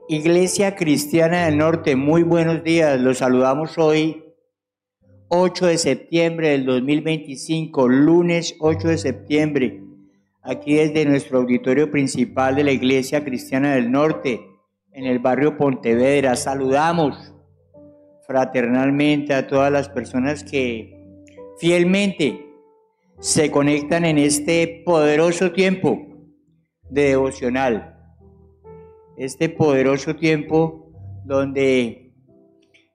Iglesia Cristiana del Norte, muy buenos días. Los saludamos hoy, 8 de septiembre del 2025, lunes 8 de septiembre, aquí desde nuestro auditorio principal de la Iglesia Cristiana del Norte, en el barrio Pontevedra. Saludamos fraternalmente a todas las personas que fielmente se conectan en este poderoso tiempo de devocional. Este poderoso tiempo donde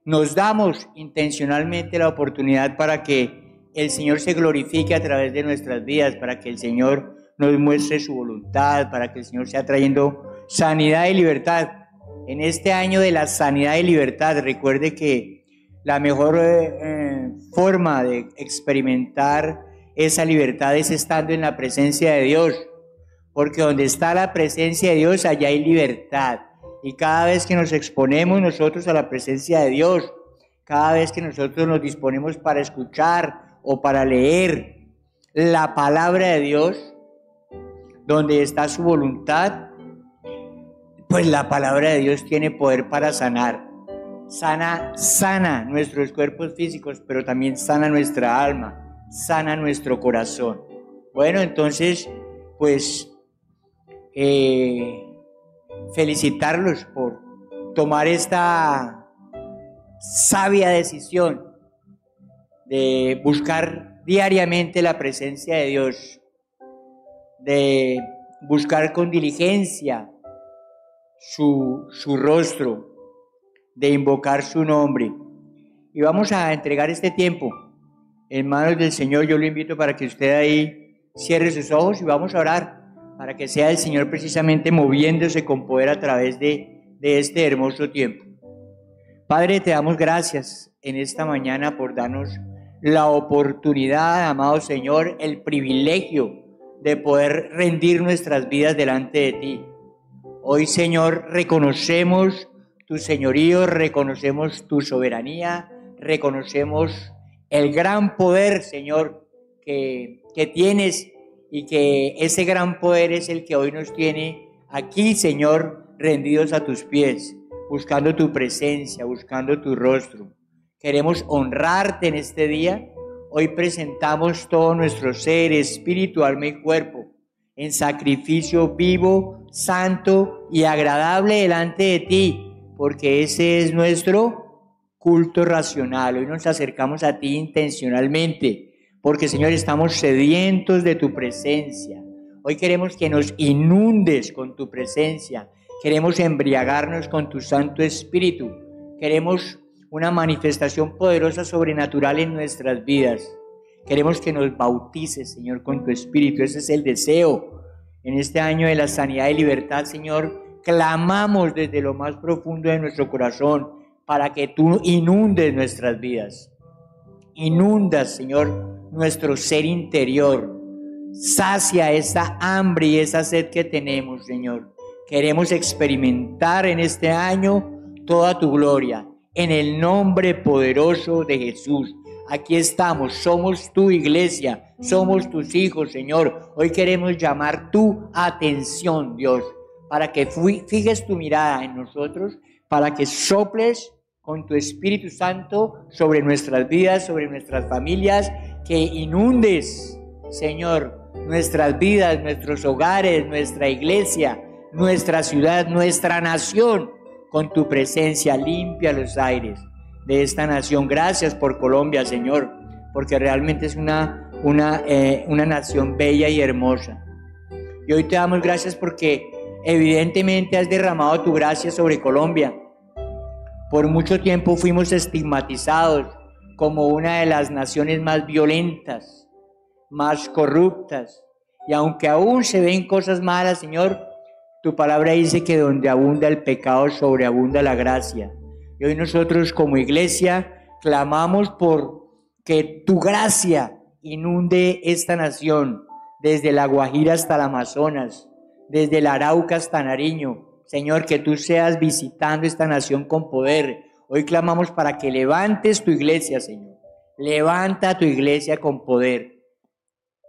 nos damos intencionalmente la oportunidad para que el Señor se glorifique a través de nuestras vidas, para que el Señor nos muestre su voluntad, para que el Señor sea trayendo sanidad y libertad. En este año de la sanidad y libertad, recuerde que la mejor forma de experimentar esa libertad es estando en la presencia de Dios. Porque donde está la presencia de Dios, allá hay libertad. Y cada vez que nos exponemos nosotros a la presencia de Dios, cada vez que nosotros nos disponemos para escuchar o para leer la palabra de Dios, donde está su voluntad, pues la palabra de Dios tiene poder para sanar. Sana nuestros cuerpos físicos, pero también sana nuestra alma, sana nuestro corazón. Bueno, entonces, pues felicitarlos por tomar esta sabia decisión de buscar diariamente la presencia de Dios, de buscar con diligencia su rostro, de invocar su nombre. Y vamos a entregar este tiempo en manos del Señor. Yo lo invito para que usted ahí cierre sus ojos y vamos a orar, para que sea el Señor precisamente moviéndose con poder a través de este hermoso tiempo. Padre, te damos gracias en esta mañana por darnos la oportunidad, amado Señor, el privilegio de poder rendir nuestras vidas delante de ti. Hoy, Señor, reconocemos tu señorío, reconocemos tu soberanía, reconocemos el gran poder, Señor, que tienes, y que ese gran poder es el que hoy nos tiene aquí, Señor, rendidos a tus pies, buscando tu presencia, buscando tu rostro. Queremos honrarte en este día. Hoy presentamos todo nuestro ser, espíritu, alma y cuerpo, en sacrificio vivo, santo y agradable delante de ti, porque ese es nuestro culto racional. Hoy nos acercamos a ti intencionalmente, porque, Señor, estamos sedientos de tu presencia. Hoy queremos que nos inundes con tu presencia. Queremos embriagarnos con tu Santo Espíritu. Queremos una manifestación poderosa, sobrenatural en nuestras vidas. Queremos que nos bautices, Señor, con tu Espíritu. Ese es el deseo. En este año de la sanidad y libertad, Señor, clamamos desde lo más profundo de nuestro corazón para que tú inundes nuestras vidas. Inundas, Señor, nuestro ser interior. Sacia esa hambre y esa sed que tenemos, Señor. Queremos experimentar en este año toda tu gloria. En el nombre poderoso de Jesús. Aquí estamos, somos tu iglesia, somos tus hijos, Señor. Hoy queremos llamar tu atención, Dios, para que fijes tu mirada en nosotros, para que soples con tu Espíritu Santo sobre nuestras vidas, sobre nuestras familias, que inundes, Señor, nuestras vidas, nuestros hogares, nuestra iglesia, nuestra ciudad, nuestra nación, con tu presencia. Limpia los aires de esta nación. Gracias por Colombia, Señor, porque realmente es una nación bella y hermosa. Y hoy te damos gracias porque evidentemente has derramado tu gracia sobre Colombia. Por mucho tiempo fuimos estigmatizados como una de las naciones más violentas, más corruptas. Y aunque aún se ven cosas malas, Señor, tu palabra dice que donde abunda el pecado, sobreabunda la gracia. Y hoy nosotros como iglesia clamamos por que tu gracia inunde esta nación, desde La Guajira hasta el Amazonas, desde el Arauca hasta Nariño. Señor, que tú seas visitando esta nación con poder. Hoy clamamos para que levantes tu iglesia, Señor. Levanta tu iglesia con poder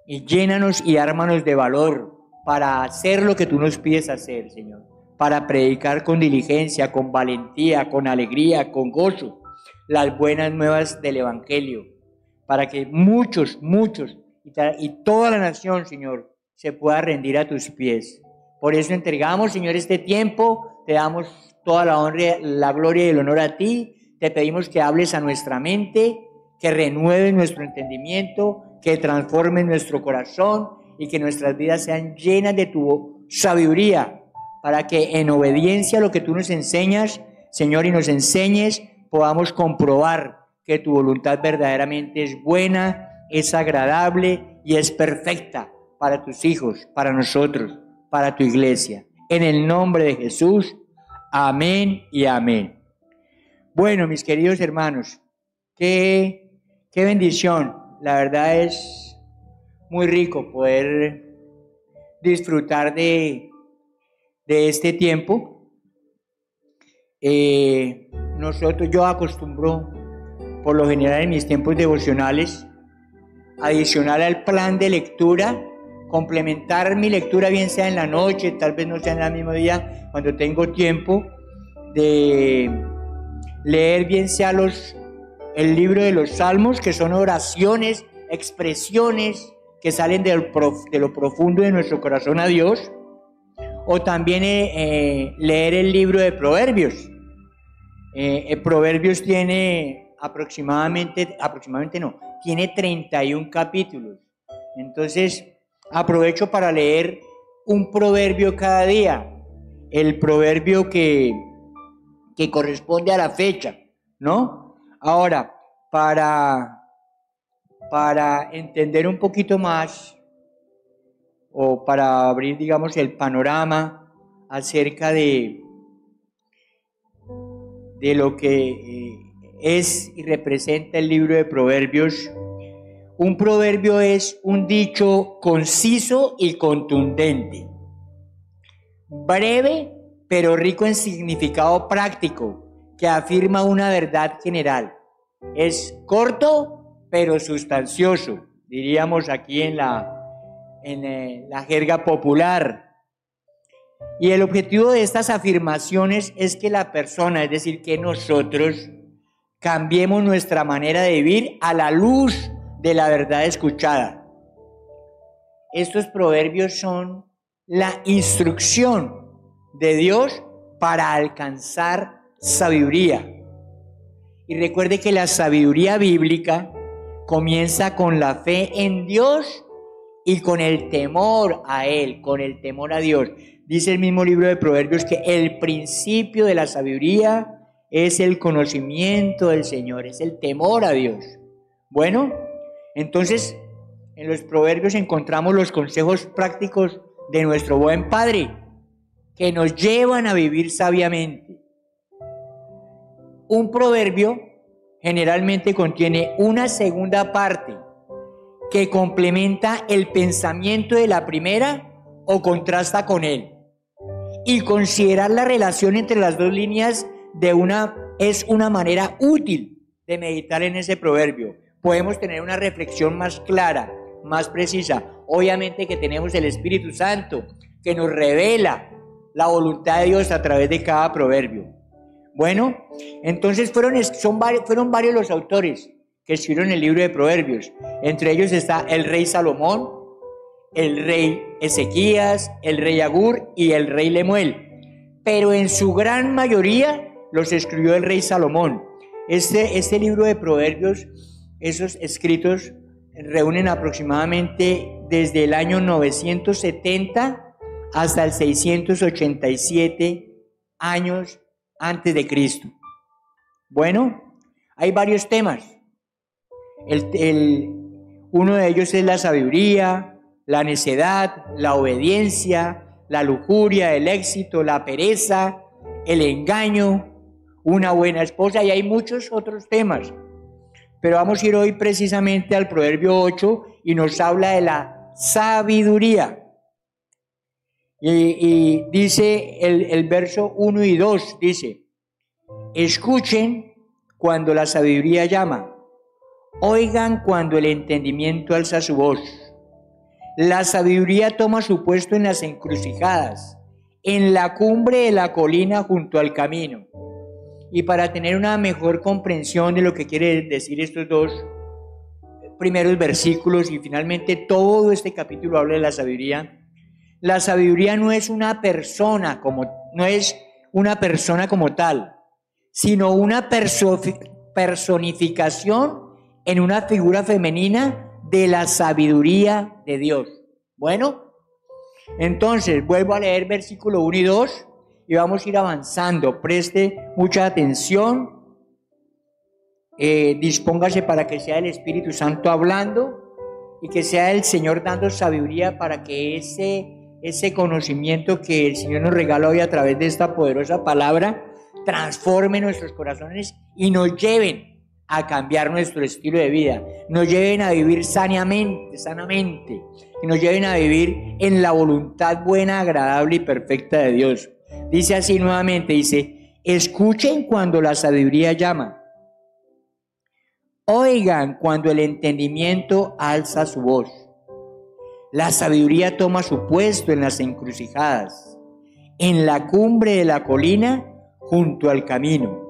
y llénanos y ármanos de valor para hacer lo que tú nos pides hacer, Señor. para predicar con diligencia, con valentía, con alegría, con gozo, las buenas nuevas del Evangelio, para que muchos y toda la nación, Señor, se pueda rendir a tus pies. Por eso entregamos, Señor, este tiempo, te damos toda la honra, la gloria y el honor a ti. Te pedimos que hables a nuestra mente, que renueves nuestro entendimiento, que transformes nuestro corazón y que nuestras vidas sean llenas de tu sabiduría, para que en obediencia a lo que tú nos enseñas, Señor, y nos enseñes, podamos comprobar que tu voluntad verdaderamente es buena, es agradable y es perfecta para tus hijos, para nosotros, para tu iglesia. En el nombre de Jesús, amén y amén. Bueno, mis queridos hermanos, qué bendición. La verdad es muy rico poder disfrutar de este tiempo. Yo acostumbro, por lo general en mis tiempos devocionales, adicional al plan de lectura, complementar mi lectura, bien sea en la noche, tal vez no sea en el mismo día, cuando tengo tiempo, de leer bien sea el libro de los Salmos, que son oraciones, expresiones que salen de lo profundo de nuestro corazón a Dios, o también leer el libro de Proverbios. Proverbios tiene tiene 31 capítulos. Entonces, aprovecho para leer un proverbio cada día, el proverbio que corresponde a la fecha, ¿no? Ahora, para entender un poquito más, o para abrir, digamos, el panorama acerca de lo que es y representa el libro de Proverbios. Un proverbio es un dicho conciso y contundente, breve pero rico en significado práctico, que afirma una verdad general. Es corto pero sustancioso, diríamos aquí en la jerga popular. Y el objetivo de estas afirmaciones es que la persona, es decir, que nosotros cambiemos nuestra manera de vivir a la luz de la verdad escuchada. Estos proverbios son la instrucción de Dios para alcanzar sabiduría. Y recuerde que la sabiduría bíblica comienza con la fe en Dios y con el temor a Él, con el temor a Dios. Dice el mismo libro de Proverbios que el principio de la sabiduría es el conocimiento del Señor, es el temor a Dios. Bueno, entonces en los proverbios encontramos los consejos prácticos de nuestro buen Padre, que nos llevan a vivir sabiamente. Un proverbio generalmente contiene una segunda parte que complementa el pensamiento de la primera o contrasta con él. Y considerar la relación entre las dos líneas es una manera útil de meditar en ese proverbio. Podemos tener una reflexión más clara, más precisa. Obviamente que tenemos el Espíritu Santo que nos revela la voluntad de Dios a través de cada proverbio. Bueno, entonces fueron varios los autores que escribieron el libro de Proverbios. Entre ellos está el rey Salomón, el rey Ezequías, el rey Agur y el rey Lemuel. Pero en su gran mayoría los escribió el rey Salomón. Este libro de Proverbios, esos escritos, reúnen aproximadamente desde el año 970 hasta el 687 años antes de Cristo. Bueno, hay varios temas. Uno de ellos es la sabiduría, la necedad, la obediencia, la lujuria, el éxito, la pereza, el engaño, una buena esposa, y hay muchos otros temas. Pero vamos a ir hoy precisamente al Proverbio 8 y nos habla de la sabiduría. Y dice el verso 1 y 2, dice: escuchen cuando la sabiduría llama, oigan cuando el entendimiento alza su voz. La sabiduría toma su puesto en las encrucijadas, en la cumbre de la colina junto al camino. Y para tener una mejor comprensión de lo que quiere decir estos dos primeros versículos y finalmente todo este capítulo habla de la sabiduría. La sabiduría no es una persona como tal, sino una personificación en una figura femenina de la sabiduría de Dios. Bueno, entonces vuelvo a leer versículo 1 y 2 y vamos a ir avanzando. Preste mucha atención. Dispóngase para que sea el Espíritu Santo hablando y que sea el Señor dando sabiduría para que ese conocimiento que el Señor nos regala hoy a través de esta poderosa palabra transforme nuestros corazones y nos lleven a cambiar nuestro estilo de vida, nos lleven a vivir sanamente, y nos lleven a vivir en la voluntad buena, agradable y perfecta de Dios. Dice así nuevamente, dice, escuchen cuando la sabiduría llama. Oigan cuando el entendimiento alza su voz. La sabiduría toma su puesto en las encrucijadas, en la cumbre de la colina, junto al camino,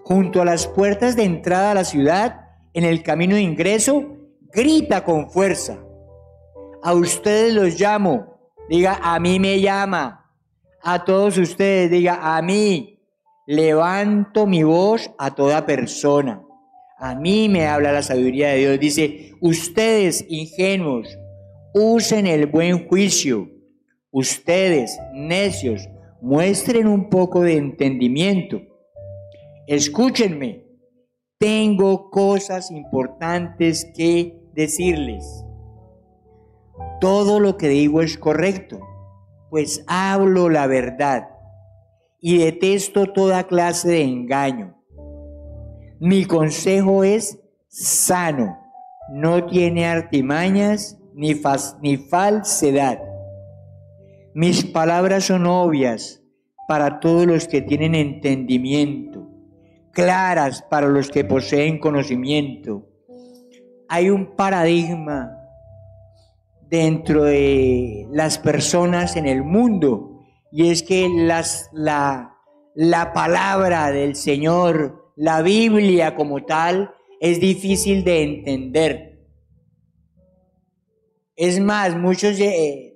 junto a las puertas de entrada a la ciudad, en el camino de ingreso, grita con fuerza. A ustedes los llamo, diga, a mí me llama. A todos ustedes, diga, a mí. Levanto mi voz a toda persona. A mí me habla la sabiduría de Dios. Dice, ustedes ingenuos, usen el buen juicio. Ustedes necios, muestren un poco de entendimiento. Escúchenme, tengo cosas importantes que decirles. Todo lo que digo es correcto, pues hablo la verdad y detesto toda clase de engaño. Mi consejo es sano, no tiene artimañas ni falsedad. Mis palabras son obvias para todos los que tienen entendimiento, claras para los que poseen conocimiento. Hay un paradigma dentro de las personas en el mundo y es que la palabra del Señor, la Biblia como tal, es difícil de entender. Es más, muchos he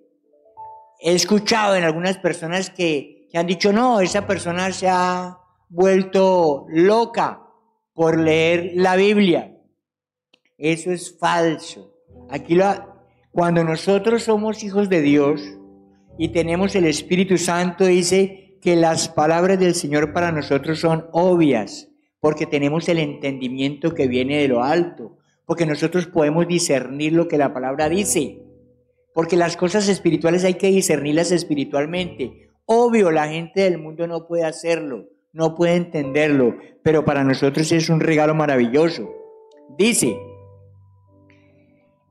escuchado en algunas personas que han dicho, no, esa persona se ha vuelto loca por leer la Biblia. Eso es falso. Cuando nosotros somos hijos de Dios y tenemos el Espíritu Santo, dice que las palabras del Señor para nosotros son obvias, porque tenemos el entendimiento que viene de lo alto, porque nosotros podemos discernir lo que la palabra dice, porque las cosas espirituales hay que discernirlas espiritualmente. Obvio, la gente del mundo no puede hacerlo, no puede entenderlo, pero para nosotros es un regalo maravilloso. Dice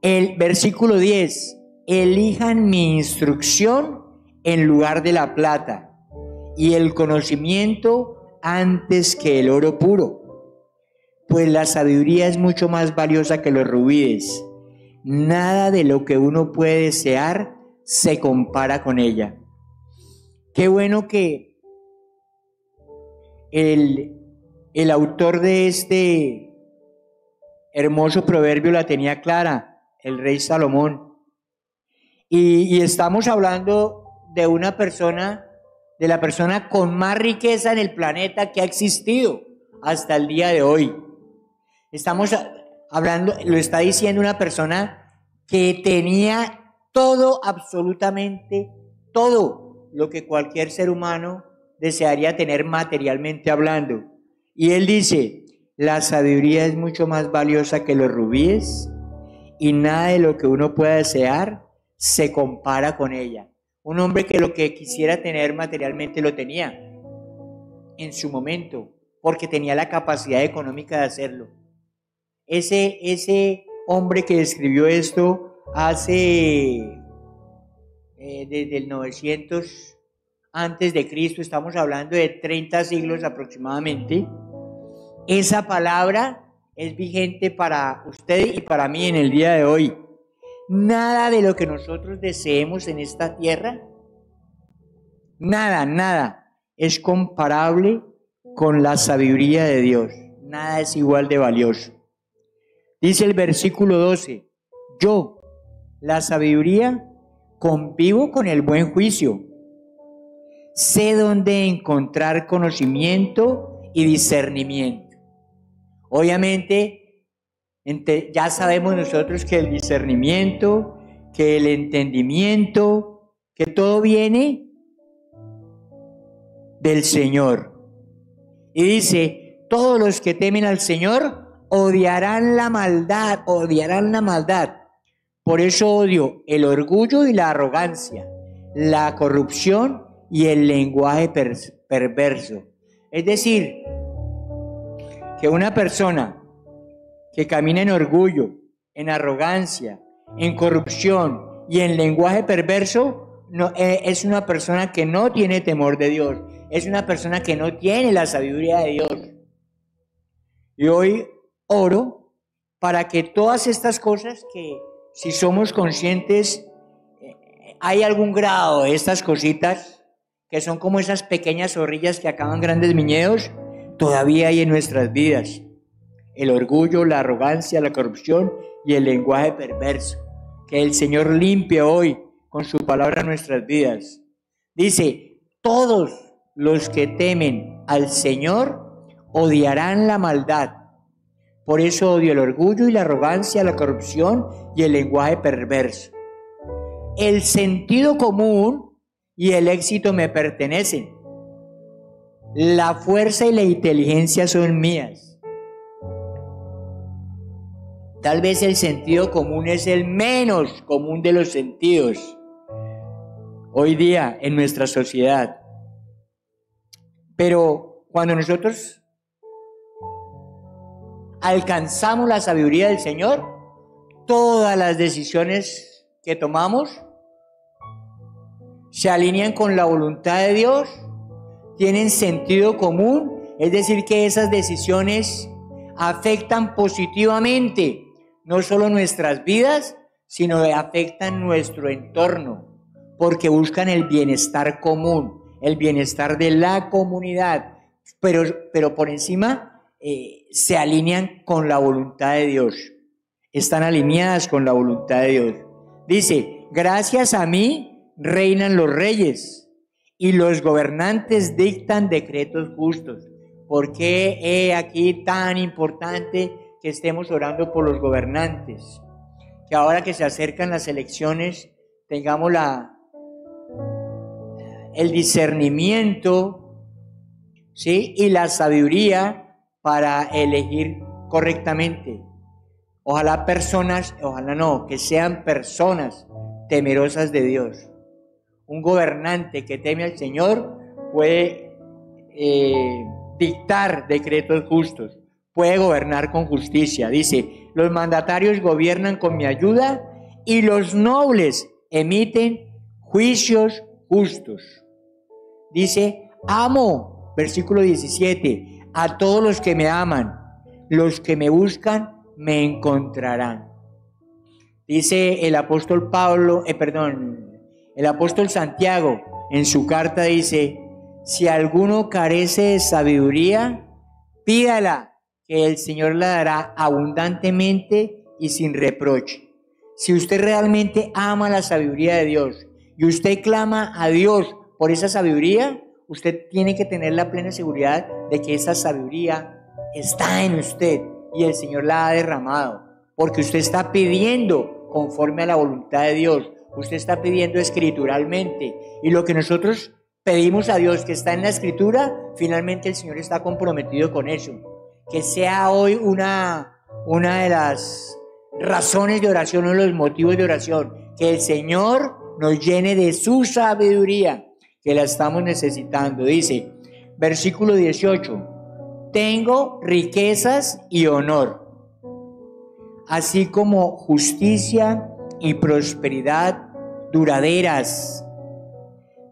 el versículo 10, elijan mi instrucción en lugar de la plata y el conocimiento antes que el oro puro, pues la sabiduría es mucho más valiosa que los rubíes. Nada de lo que uno puede desear se compara con ella. Qué bueno que el autor de este hermoso proverbio la tenía clara, el rey Salomón. Y estamos hablando de una persona, de la persona con más riqueza en el planeta que ha existido hasta el día de hoy. Estamos hablando, lo está diciendo una persona que tenía todo, absolutamente todo lo que cualquier ser humano desearía tener materialmente hablando. Y él dice, la sabiduría es mucho más valiosa que los rubíes y nada de lo que uno pueda desear se compara con ella. Un hombre que lo que quisiera tener materialmente lo tenía en su momento, porque tenía la capacidad económica de hacerlo. Ese hombre que escribió esto hace desde el 900 antes de Cristo, estamos hablando de 30 siglos aproximadamente. Esa palabra es vigente para usted y para mí en el día de hoy. Nada de lo que nosotros deseemos en esta tierra Nada, nada es comparable con la sabiduría de Dios. Nada es igual de valioso. Dice el versículo 12, yo, la sabiduría, convivo con el buen juicio. Sé dónde encontrar conocimiento y discernimiento. Obviamente, ya sabemos nosotros que el discernimiento, que el entendimiento, que todo viene del Señor. Y dice, todos los que temen al Señor odiarán la maldad, odiarán la maldad. Por eso odio el orgullo y la arrogancia, la corrupción y el lenguaje perverso. Es decir, que una persona que camina en orgullo, en arrogancia, en corrupción y en lenguaje perverso, no, es una persona que no tiene temor de Dios, es una persona que no tiene la sabiduría de Dios. Y hoy oro para que todas estas cosas que, si somos conscientes, hay algún grado de estas cositas que son como esas pequeñas zorrillas que acaban grandes viñedos, todavía hay en nuestras vidas. El orgullo, la arrogancia, la corrupción y el lenguaje perverso. Que el Señor limpie hoy con su palabra nuestras vidas. Dice, todos los que temen al Señor odiarán la maldad. Por eso odio el orgullo y la arrogancia, la corrupción y el lenguaje perverso. El sentido común y el éxito me pertenecen. La fuerza y la inteligencia son mías. Tal vez el sentido común es el menos común de los sentidos hoy día en nuestra sociedad. Pero cuando nosotros alcanzamos la sabiduría del Señor, todas las decisiones que tomamos se alinean con la voluntad de Dios, tienen sentido común, es decir, que esas decisiones afectan positivamente no solo nuestras vidas, sino afectan nuestro entorno, porque buscan el bienestar común, el bienestar de la comunidad, pero por encima se alinean con la voluntad de Dios, están alineadas con la voluntad de Dios. Dice, gracias a mí reinan los reyes y los gobernantes dictan decretos justos. ¿Por qué aquí tan importante que estemos orando por los gobernantes? Que ahora que se acercan las elecciones tengamos el discernimiento, ¿sí? Y la sabiduría para elegir correctamente. Ojalá que sean personas temerosas de Dios. Un gobernante que teme al Señor puede dictar decretos justos, puede gobernar con justicia. Dice, los mandatarios gobiernan con mi ayuda y los nobles emiten juicios justos. Dice, amo, versículo 17, a todos los que me aman, los que me buscan me encontrarán. Dice el apóstol el apóstol Santiago en su carta dice, si alguno carece de sabiduría, pídala, que el Señor la dará abundantemente y sin reproche. Si usted realmente ama la sabiduría de Dios y usted clama a Dios por esa sabiduría, usted tiene que tener la plena seguridad de que esa sabiduría está en usted y el Señor la ha derramado, porque usted está pidiendo conforme a la voluntad de Dios. Usted está pidiendo escrituralmente, y lo que nosotros pedimos a Dios que está en la escritura, finalmente el Señor está comprometido con eso. Que sea hoy una de las razones de oración, uno de los motivos de oración, que el Señor nos llene de su sabiduría, que la estamos necesitando. Dice, versículo 18, tengo riquezas y honor, así como justicia y prosperidad duraderas.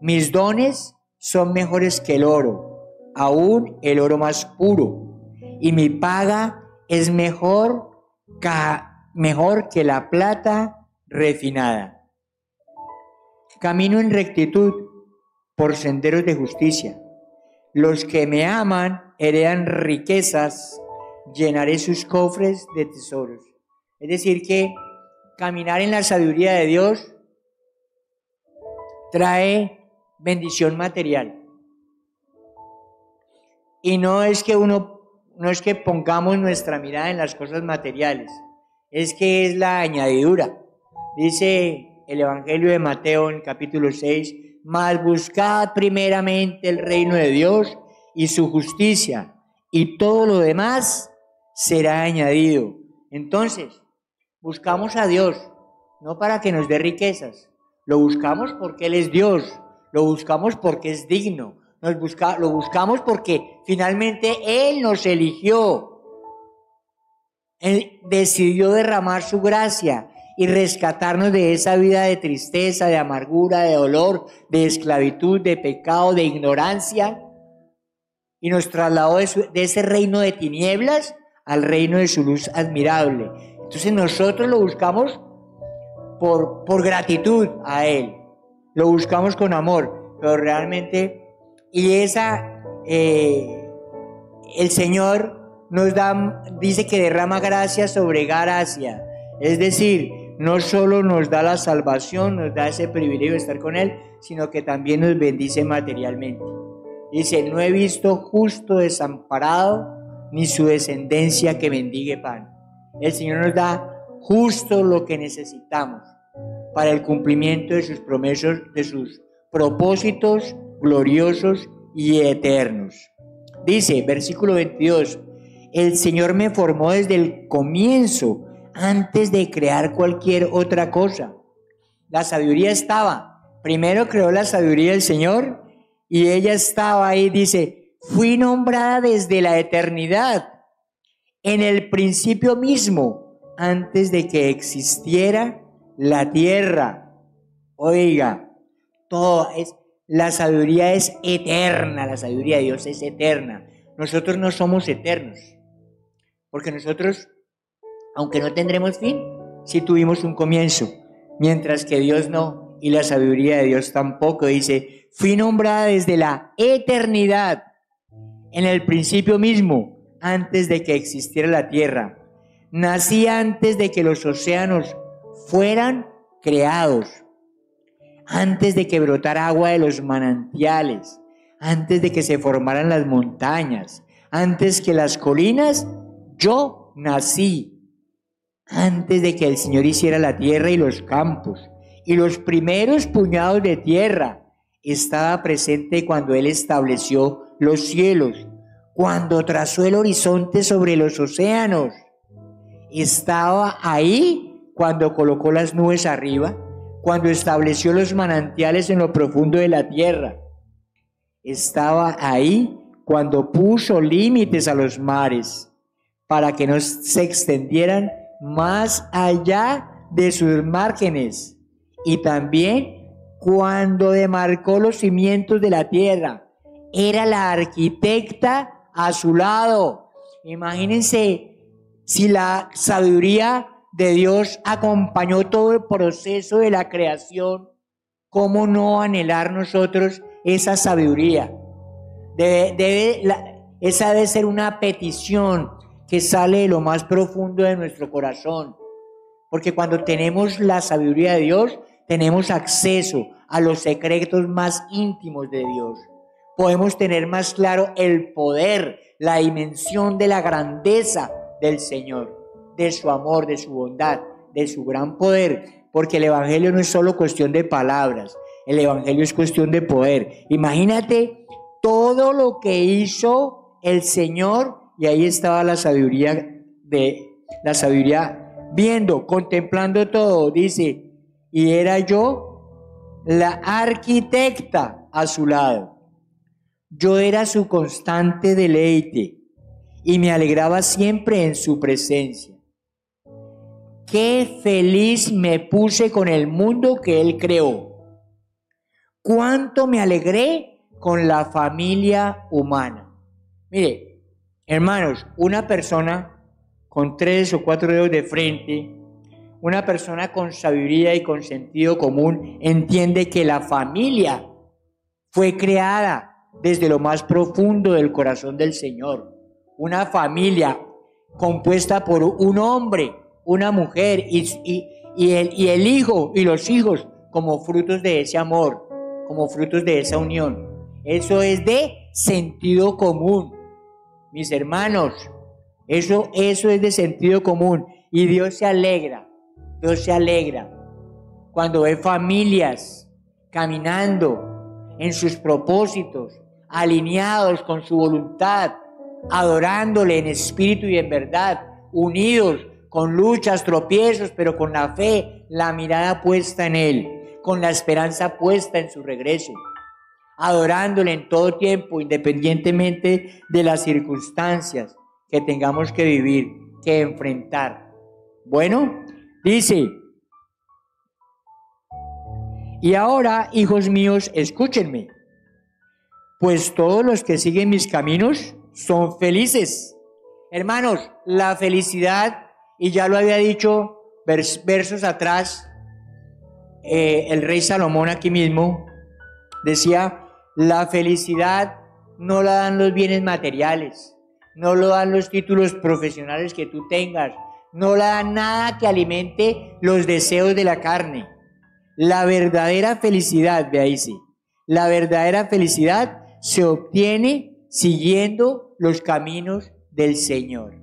Mis dones son mejores que el oro, aún el oro más puro, y mi paga es mejor que la plata refinada. Camino en rectitud por senderos de justicia. Los que me aman heredan riquezas, llenaré sus cofres de tesoros. Es decir, que caminar en la sabiduría de Dios trae bendición material. Y no es que pongamos nuestra mirada en las cosas materiales, es que es la añadidura. Dice el Evangelio de Mateo en capítulo 6, mas buscad primeramente el reino de Dios y su justicia, y todo lo demás será añadido. Entonces, buscamos a Dios, no para que nos dé riquezas, lo buscamos porque Él es Dios, lo buscamos porque es digno, lo buscamos porque finalmente Él nos eligió. Él decidió derramar su gracia y rescatarnos de esa vida de tristeza, de amargura, de dolor, de esclavitud, de pecado, de ignorancia, y nos trasladó de ese reino de tinieblas al reino de su luz admirable. Entonces nosotros lo buscamos por gratitud a Él, lo buscamos con amor, pero realmente, el Señor dice que derrama gracia sobre gracia, es decir, no solo nos da la salvación, nos da ese privilegio de estar con Él, sino que también nos bendice materialmente. Dice, no he visto justo desamparado, ni su descendencia que mendigue pan. El Señor nos da justo lo que necesitamos para el cumplimiento de sus promesas, de sus propósitos gloriosos y eternos. Dice, versículo 22, el Señor me formó desde el comienzo, antes de crear cualquier otra cosa. La sabiduría estaba. Primero creó la sabiduría del Señor y ella estaba ahí, dice, fui nombrada desde la eternidad, en el principio mismo, antes de que existiera la tierra. Oiga, la sabiduría es eterna, la sabiduría de Dios es eterna. Nosotros no somos eternos, porque nosotros, aunque no tendremos fin, sí tuvimos un comienzo, mientras que Dios no, y la sabiduría de Dios tampoco. Dice, fui nombrada desde la eternidad, en el principio mismo, antes de que existiera la tierra. Nací antes de que los océanos fueran creados, antes de que brotara agua de los manantiales, antes de que se formaran las montañas, antes que las colinas, yo nací. Antes de que el Señor hiciera la tierra y los campos y los primeros puñados de tierra, estaba presente cuando Él estableció los cielos, cuando trazó el horizonte sobre los océanos. Estaba ahí cuando colocó las nubes arriba, cuando estableció los manantiales en lo profundo de la tierra. Estaba ahí cuando puso límites a los mares para que no se extendieran más allá de sus márgenes, y también cuando demarcó los cimientos de la tierra. Era la arquitecta a su lado. Imagínense si la sabiduría de Dios acompañó todo el proceso de la creación, ¿cómo no anhelar nosotros esa sabiduría? Esa debe ser una petición que sale de lo más profundo de nuestro corazón, porque cuando tenemos la sabiduría de Dios, tenemos acceso a los secretos más íntimos de Dios. Podemos tener más claro el poder, la dimensión de la grandeza del Señor, de su amor, de su bondad, de su gran poder, porque el Evangelio no es solo cuestión de palabras, el Evangelio es cuestión de poder. Imagínate todo lo que hizo el Señor, y ahí estaba la sabiduría viendo, contemplando todo. Dice, y era yo la arquitecta a su lado. Yo era su constante deleite y me alegraba siempre en su presencia. Qué feliz me puse con el mundo que Él creó. Cuánto me alegré con la familia humana. Mire, hermanos, una persona con 3 o 4 dedos de frente, una persona con sabiduría y con sentido común, entiende que la familia Fue creada desde lo más profundo del corazón del Señor. Una familia compuesta por un hombre, una mujer y el hijo y los hijos como frutos de ese amor, como frutos de esa unión. Eso es de sentido común, mis hermanos. Eso es de sentido común. Y Dios se alegra cuando ve familias caminando en sus propósitos, alineados con su voluntad, adorándole en espíritu y en verdad, unidos, con luchas, tropiezos, pero con la fe, la mirada puesta en Él, con la esperanza puesta en su regreso, adorándole en todo tiempo, independientemente de las circunstancias que tengamos que vivir, que enfrentar. Bueno, dice: y ahora, hijos míos, escúchenme, pues todos los que siguen mis caminos son felices. Hermanos, la felicidad, y ya lo había dicho versos atrás, el rey Salomón aquí mismo decía: la felicidad no la dan los bienes materiales, no lo dan los títulos profesionales que tú tengas, no la dan nada que alimente los deseos de la carne. La verdadera felicidad, ve ahí sí, la verdadera felicidad se obtiene siguiendo los caminos del Señor.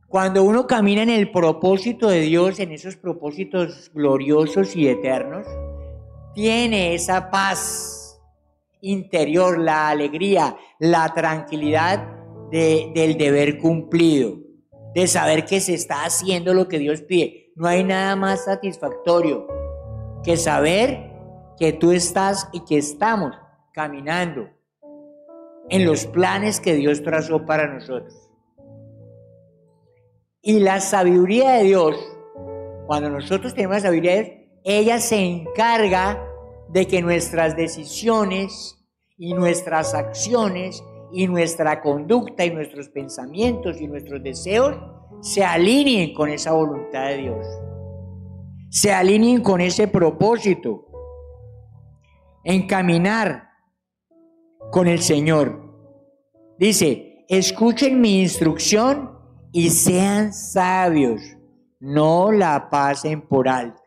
Cuando uno camina en el propósito de Dios, en esos propósitos gloriosos y eternos, tiene esa paz interior, la alegría, la tranquilidad del deber cumplido, de saber que se está haciendo lo que Dios pide. No hay nada más satisfactorio que saber que tú estás y que estamos caminando en los planes que Dios trazó para nosotros. Y la sabiduría de Dios, cuando nosotros tenemos la sabiduría de Dios, ella se encarga de que nuestras decisiones y nuestras acciones y nuestra conducta y nuestros pensamientos y nuestros deseos se alineen con esa voluntad de Dios, se alineen con ese propósito, en caminar con el Señor. Dice: escuchen mi instrucción y sean sabios, no la pasen por alto.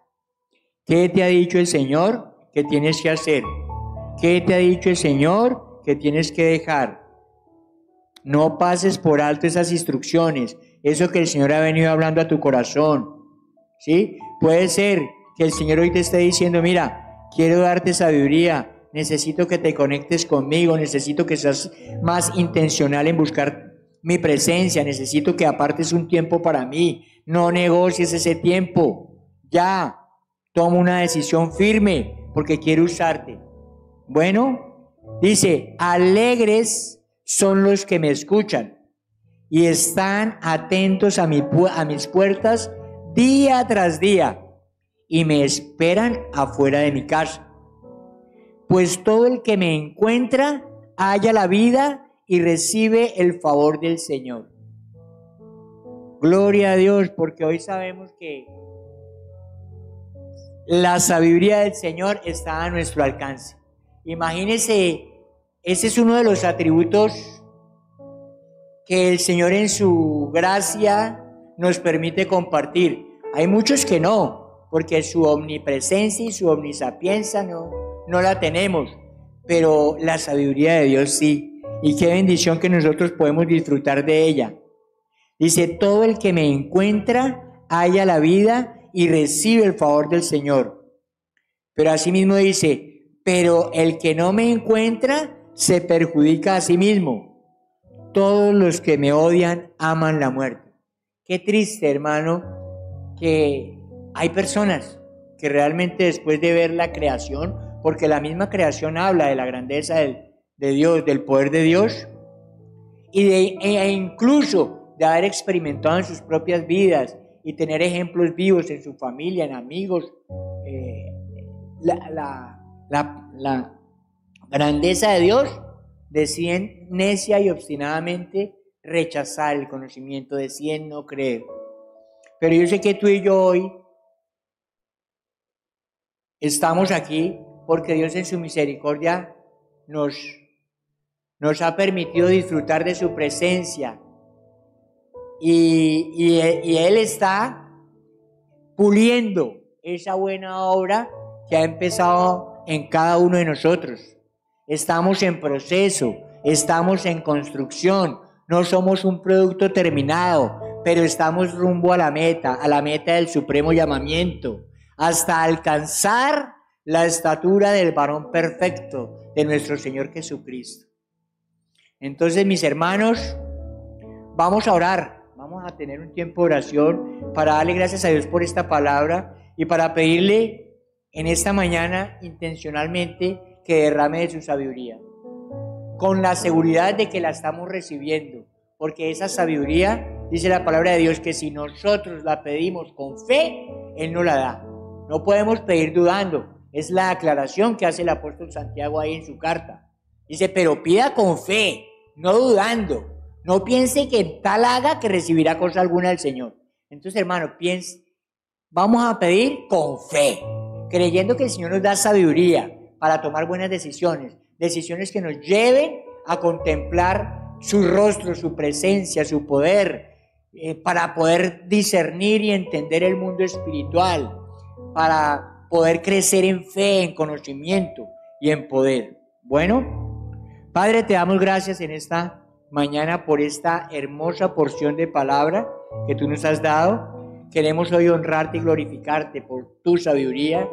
¿Qué te ha dicho el Señor que tienes que hacer? ¿Qué te ha dicho el Señor que tienes que dejar? No pases por alto esas instrucciones, eso que el Señor ha venido hablando a tu corazón, ¿sí? Puede ser que el Señor hoy te esté diciendo: mira, quiero darte sabiduría, necesito que te conectes conmigo, necesito que seas más intencional en buscar mi presencia, necesito que apartes un tiempo para mí, no negocies ese tiempo, ya, toma una decisión firme porque quiero usarte. Bueno, dice: alegres son los que me escuchan y están atentos a mis puertas día tras día y me esperan afuera de mi casa. Pues todo el que me encuentra halla la vida y recibe el favor del Señor. Gloria a Dios, porque hoy sabemos que la sabiduría del Señor está a nuestro alcance. Imagínense, ese es uno de los atributos que el Señor en su gracia nos permite compartir. Hay muchos que no, porque su omnipresencia y su omnisapiencia no la tenemos, pero la sabiduría de Dios sí, y qué bendición que nosotros podemos disfrutar de ella. Dice: todo el que me encuentra halla la vida y recibe el favor del Señor. Pero asimismo dice: pero el que no me encuentra se perjudica a sí mismo. Todos los que me odian aman la muerte. Qué triste, hermano, que hay personas que realmente después de ver la creación, porque la misma creación habla de la grandeza de Dios, del poder de Dios, e incluso de haber experimentado en sus propias vidas y tener ejemplos vivos en su familia, en amigos, la grandeza de Dios, deciden necia y obstinadamente rechazar el conocimiento, deciden no creer. Pero yo sé que tú y yo hoy estamos aquí porque Dios en su misericordia nos ha permitido disfrutar de su presencia y Él está puliendo esa buena obra que ha empezado en cada uno de nosotros. Estamos en proceso, estamos en construcción, no somos un producto terminado, pero estamos rumbo a la meta del supremo llamamiento, hasta alcanzar la estatura del varón perfecto de nuestro Señor Jesucristo. Entonces, mis hermanos, vamos a orar, vamos a tener un tiempo de oración para darle gracias a Dios por esta palabra y para pedirle en esta mañana intencionalmente que derrame de su sabiduría, con la seguridad de que la estamos recibiendo, porque esa sabiduría, dice la palabra de Dios, que si nosotros la pedimos con fe, Él nos la da. No podemos pedir dudando. Es la aclaración que hace el apóstol Santiago ahí en su carta. Dice, pero pida con fe, no dudando. No piense que tal haga que recibirá cosa alguna del Señor. Entonces, hermano, vamos a pedir con fe, creyendo que el Señor nos da sabiduría para tomar buenas decisiones, decisiones que nos lleven a contemplar su rostro, su presencia, su poder, para poder discernir y entender el mundo espiritual, para poder crecer en fe, en conocimiento y en poder. Bueno, Padre, te damos gracias en esta mañana por esta hermosa porción de palabra que tú nos has dado. Queremos hoy honrarte y glorificarte por tu sabiduría.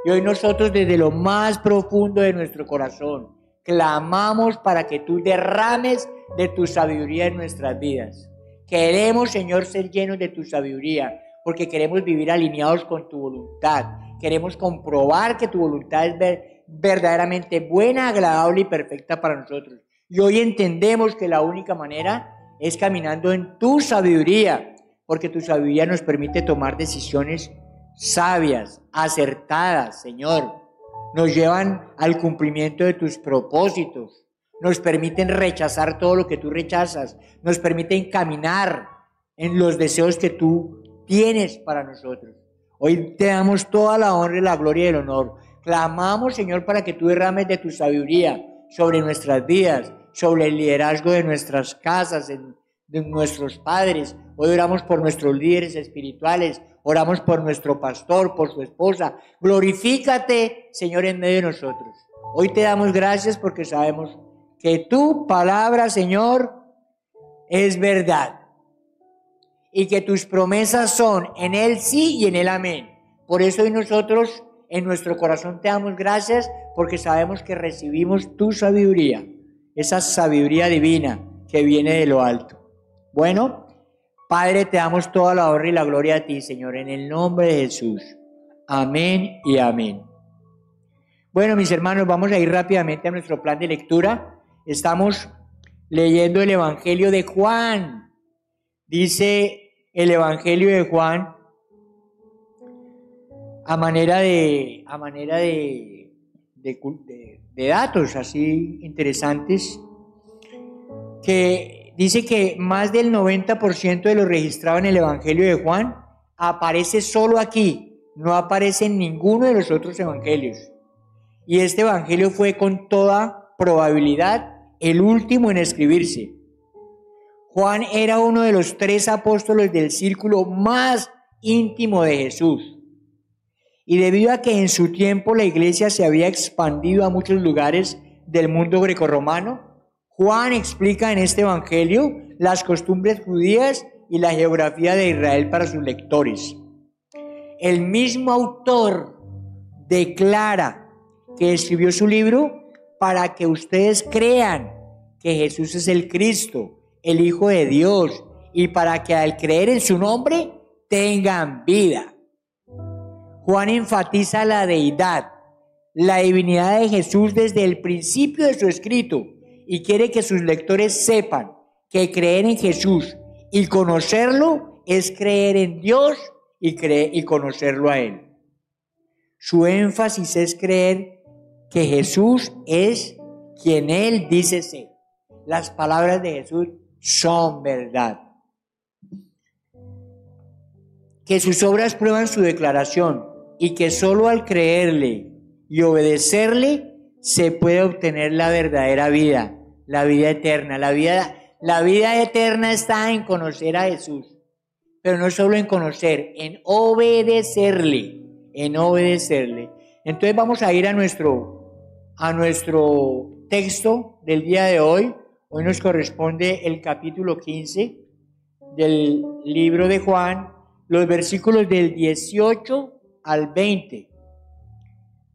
Y hoy nosotros desde lo más profundo de nuestro corazón clamamos para que tú derrames de tu sabiduría en nuestras vidas. Queremos, Señor, ser llenos de tu sabiduría porque queremos vivir alineados con tu voluntad. Queremos comprobar que tu voluntad es verdaderamente buena, agradable y perfecta para nosotros. Y hoy entendemos que la única manera es caminando en tu sabiduría, porque tu sabiduría nos permite tomar decisiones sabias, acertadas, Señor. Nos llevan al cumplimiento de tus propósitos. Nos permiten rechazar todo lo que tú rechazas. Nos permiten caminar en los deseos que tú tienes para nosotros. Hoy te damos toda la honra y la gloria y el honor. Clamamos, Señor, para que tú derrames de tu sabiduría sobre nuestras vidas, sobre el liderazgo de nuestras casas, de nuestros padres. Hoy oramos por nuestros líderes espirituales, oramos por nuestro pastor, por su esposa. Glorifícate, Señor, en medio de nosotros. Hoy te damos gracias porque sabemos que tu palabra, Señor, es verdad. Y que tus promesas son en Él sí y en Él amén. Por eso hoy nosotros en nuestro corazón te damos gracias porque sabemos que recibimos tu sabiduría, esa sabiduría divina que viene de lo alto. Bueno, Padre, te damos toda la honra y la gloria a ti, Señor, en el nombre de Jesús. Amén y amén. Bueno, mis hermanos, vamos a ir rápidamente a nuestro plan de lectura. Estamos leyendo el Evangelio de Juan. Dice el Evangelio de Juan a manera de datos así interesantes, que dice que más del 90% de lo registrado en el Evangelio de Juan aparece solo aquí, no aparece en ninguno de los otros evangelios. Y este evangelio fue con toda probabilidad el último en escribirse. Juan era uno de los 3 apóstoles del círculo más íntimo de Jesús. Y debido a que en su tiempo la iglesia se había expandido a muchos lugares del mundo grecorromano, Juan explica en este evangelio las costumbres judías y la geografía de Israel para sus lectores. El mismo autor declara que escribió su libro para que ustedes crean que Jesús es el Cristo, el Hijo de Dios, y para que al creer en su nombre tengan vida. Juan enfatiza la deidad, la divinidad de Jesús desde el principio de su escrito y quiere que sus lectores sepan que creer en Jesús y conocerlo es creer en Dios y conocerlo a Él. Su énfasis es creer que Jesús es quien Él dice ser. Las palabras de Jesús son verdad. Que sus obras prueban su declaración y que solo al creerle y obedecerle, se puede obtener la verdadera vida, la vida eterna. La vida eterna está en conocer a Jesús, pero no solo en conocer, en obedecerle, en obedecerle. Entonces vamos a ir a nuestro texto del día de hoy. Hoy nos corresponde el capítulo 15 del libro de Juan, los versículos del 18 al 20.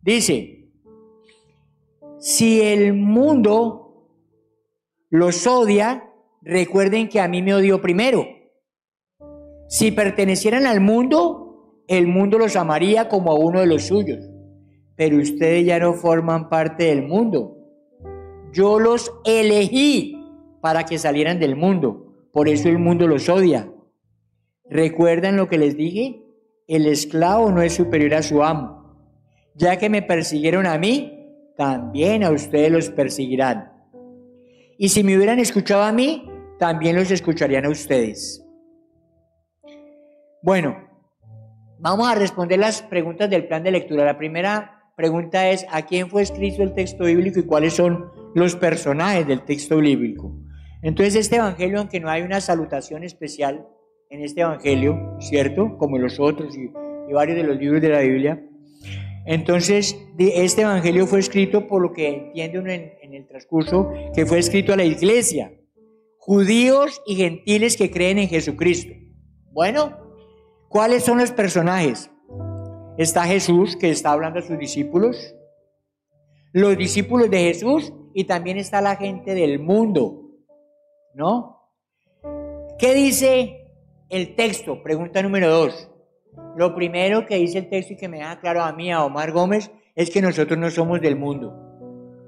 Dice: si el mundo los odia, recuerden que a mí me odió primero. Si pertenecieran al mundo, el mundo los amaría como a uno de los suyos. Pero ustedes ya no forman parte del mundo. Yo los elegí para que salieran del mundo. Por eso el mundo los odia. ¿Recuerdan lo que les dije? El esclavo no es superior a su amo. Ya que me persiguieron a mí, también a ustedes los perseguirán. Y si me hubieran escuchado a mí, también los escucharían a ustedes. Bueno, vamos a responder las preguntas del plan de lectura. La primera pregunta es: ¿a quién fue escrito el texto bíblico y cuáles son los personajes del texto bíblico? Entonces, este evangelio, aunque no hay una salutación especial en este evangelio, ¿cierto? Como los otros y varios de los libros de la Biblia. Entonces, este evangelio fue escrito, por lo que entiende uno en el transcurso, que fue escrito a la iglesia, judíos y gentiles que creen en Jesucristo. Bueno, ¿cuáles son los personajes? Está Jesús, que está hablando a sus discípulos, los discípulos de Jesús, y también está la gente del mundo, ¿no? ¿Qué dice el texto? Pregunta número 2. Lo primero que dice el texto y que me deja claro a mí, a Omar Gómez, es que nosotros no somos del mundo.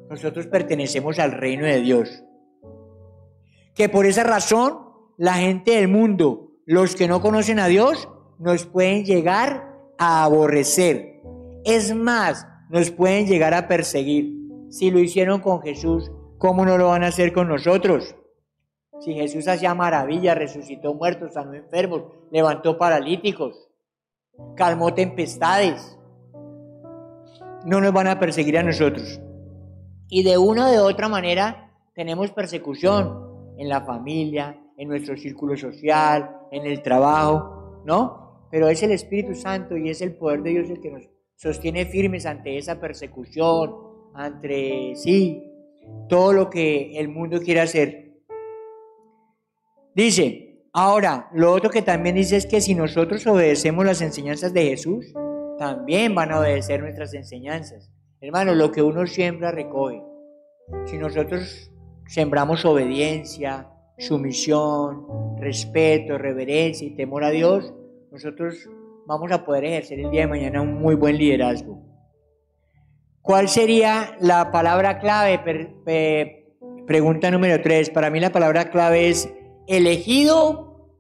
Nosotros pertenecemos al reino de Dios. Que por esa razón, la gente del mundo, los que no conocen a Dios, nos pueden llegar a aborrecer. Es más, nos pueden llegar a perseguir. Si lo hicieron con Jesús, ¿cómo no lo van a hacer con nosotros? Si Jesús hacía maravillas, resucitó muertos, sanó enfermos, levantó paralíticos, calmó tempestades, no nos van a perseguir a nosotros. Y de una o de otra manera tenemos persecución en la familia, en nuestro círculo social, en el trabajo, ¿no? Pero es el Espíritu Santo y es el poder de Dios el que nos sostiene firmes ante esa persecución, ante todo lo que el mundo quiere hacer. Dice, ahora, lo otro que también dice es que si nosotros obedecemos las enseñanzas de Jesús, también van a obedecer nuestras enseñanzas. Hermano, lo que uno siembra, recoge. Si nosotros sembramos obediencia, sumisión, respeto, reverencia y temor a Dios, nosotros vamos a poder ejercer el día de mañana un muy buen liderazgo. ¿Cuál sería la palabra clave? Pregunta número 3. Para mí la palabra clave es elegido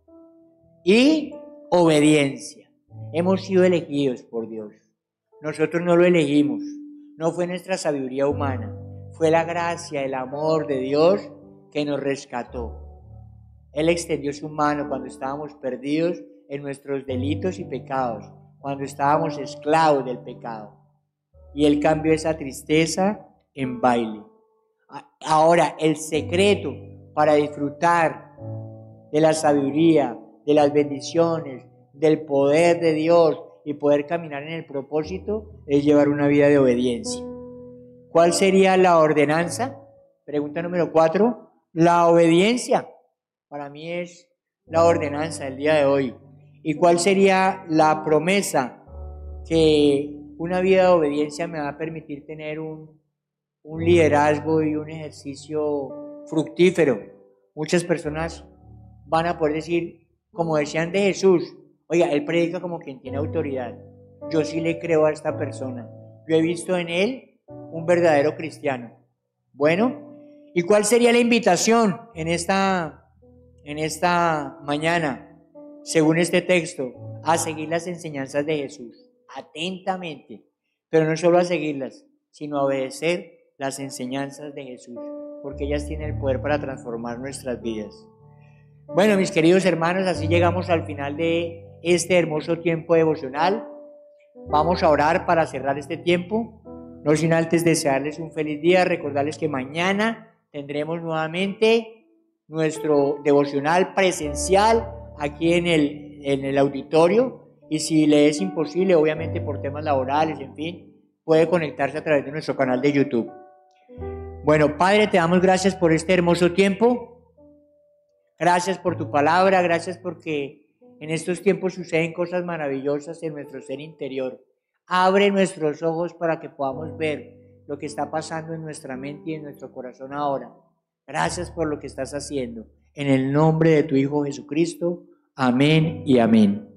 y obediencia. Hemos sido elegidos por Dios. Nosotros no lo elegimos. No fue nuestra sabiduría humana. Fue la gracia, el amor de Dios que nos rescató. Él extendió su mano cuando estábamos perdidos en nuestros delitos y pecados, cuando estábamos esclavos del pecado. Y Él cambió esa tristeza en baile. Ahora, el secreto para disfrutar de la sabiduría, de las bendiciones, del poder de Dios y poder caminar en el propósito es llevar una vida de obediencia. ¿Cuál sería la ordenanza? Pregunta número 4. La obediencia. Para mí es la ordenanza del día de hoy. ¿Y cuál sería la promesa? Que una vida de obediencia me va a permitir tener un liderazgo y un ejercicio fructífero. Muchas personas van a poder decir, como decían de Jesús, oiga, Él predica como quien tiene autoridad. Yo sí le creo a esta persona. Yo he visto en Él un verdadero cristiano. Bueno, ¿y cuál sería la invitación en esta mañana, según este texto? A seguir las enseñanzas de Jesús, atentamente, pero no solo a seguirlas, sino a obedecer las enseñanzas de Jesús, porque ellas tienen el poder para transformar nuestras vidas. Bueno, mis queridos hermanos, así llegamos al final de este hermoso tiempo devocional. Vamos a orar para cerrar este tiempo. No sin antes desearles un feliz día, recordarles que mañana tendremos nuevamente nuestro devocional presencial aquí en el auditorio, y si le es imposible, obviamente por temas laborales, en fin, puede conectarse a través de nuestro canal de YouTube. Bueno, Padre, te damos gracias por este hermoso tiempo. Gracias por tu palabra, gracias porque en estos tiempos suceden cosas maravillosas en nuestro ser interior. Abre nuestros ojos para que podamos ver lo que está pasando en nuestra mente y en nuestro corazón ahora. Gracias por lo que estás haciendo. En el nombre de tu Hijo Jesucristo. Amén y amén.